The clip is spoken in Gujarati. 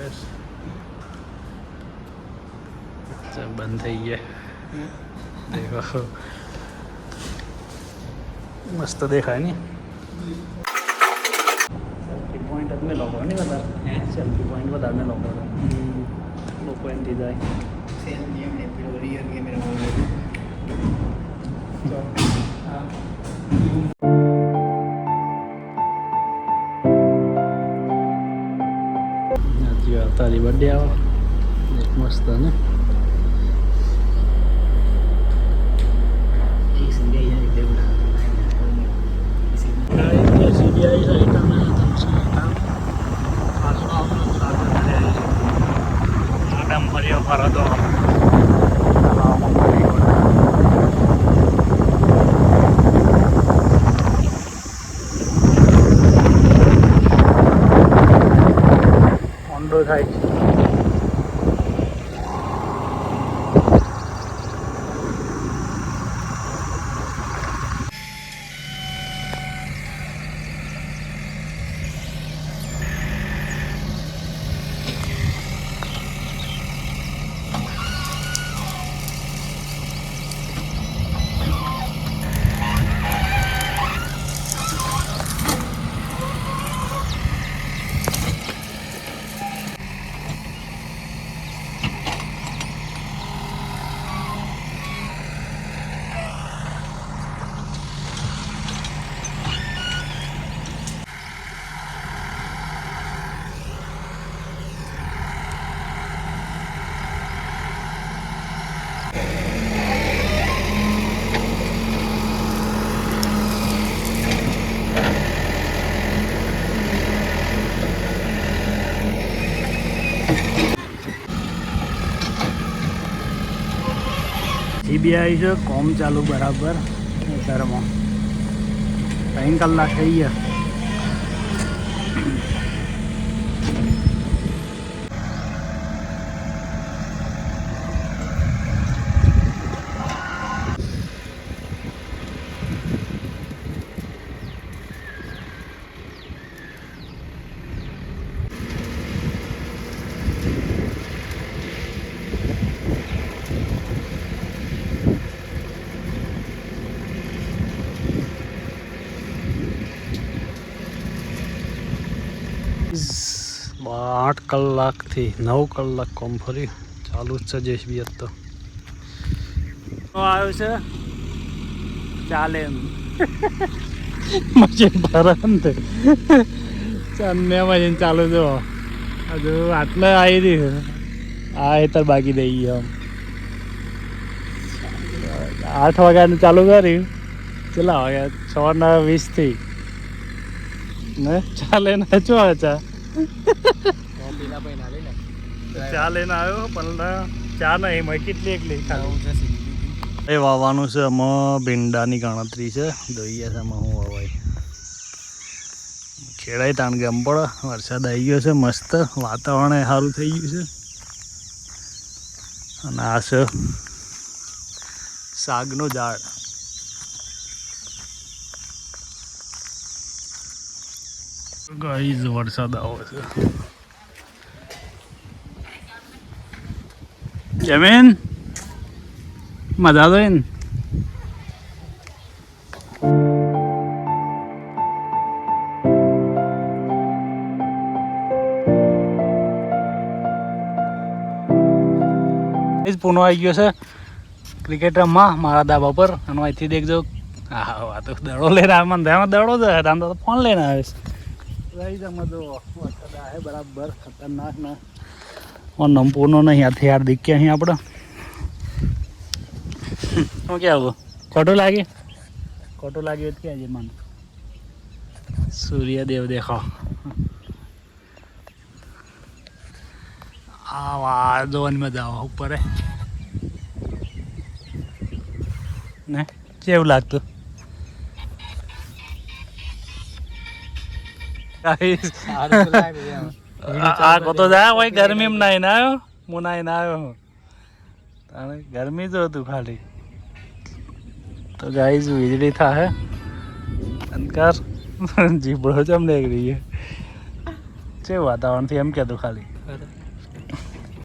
બસ બંધ થઈ ગયા દેખો મસ્ત દેખાય ને સેલ્ફી પોઈન્ટ જ મેં લોકો નહીં વધારે સેલ્ફી પોઈન્ટ વધારે મેં લોકો એમથી જાય તારી બર્થડે આવો એક મસ્ત ને ફર્યો ફરો તો ઊંડો થાય છે જીબીઆઈ છે કોમ ચાલુ બરાબર ઘરમાં 3 કલાક થઈ ગયા આઠ કલાકથી 9 કલાક કોમ ફરી ચાલુ જ છે જેસીબી તો આવ્યો છે ચાલે એમ મશીન ભરંત ચાલે મશીન ચાલુ જો હજુ આટલે આવી રહી આ હેતર બાકી દઈ ગયા 8 વાગ્યાનું ચાલુ કર્યું કેટલા વાગ્યા 6:20 ને ચાલે ને ચો હતા ચા લઈને આવ્યો પણ ચા નહીં મેં કેટલી એકલી ખાલી એ વાવવાનું છે આમાં ભીંડાની ગણતરી છે જોઈએ છે આમાં હું વાવાય ખેડાય તાણ ગમ પડે વરસાદ આવી ગયો છે મસ્ત વાતાવરણ સારું થઈ ગયું છે અને આ છે શાકનું ઝાડ ગાઈઝ વરસાદ આવે છે જમીન મજા તો એને પૂનો આવી ગયો છે ક્રિકેટ રમવા મારા ધાબા પર અને અહીંથી દેખજો હા તો દડો લઈને આવે મને એમાં દડો જ આમ તો ફોન લઈને આવે છે રહી જમાં તો વરસાદ આવે બરાબર ખતરનાક ના નમ પૂનો નહીં હાથે યાર દીખ અહીં આપણે શું કહેવું ખોટું લાગ્યું ક્યાં છે મને સૂર્યદેવ દેખો આ વા જોવાની મજા આવે ઉપર ને કેવું લાગતું આ તો જા ભાઈ ગરમી માં નાઈને આવ્યો હું નાઈને આવ્યો ગરમી જ હતું ખાલી તો ગાઈઝ વીજળી થાય અંધકાર જીબડો જમ નીકળી છે વાતાવરણથી એમ કહેતું ખાલી અરે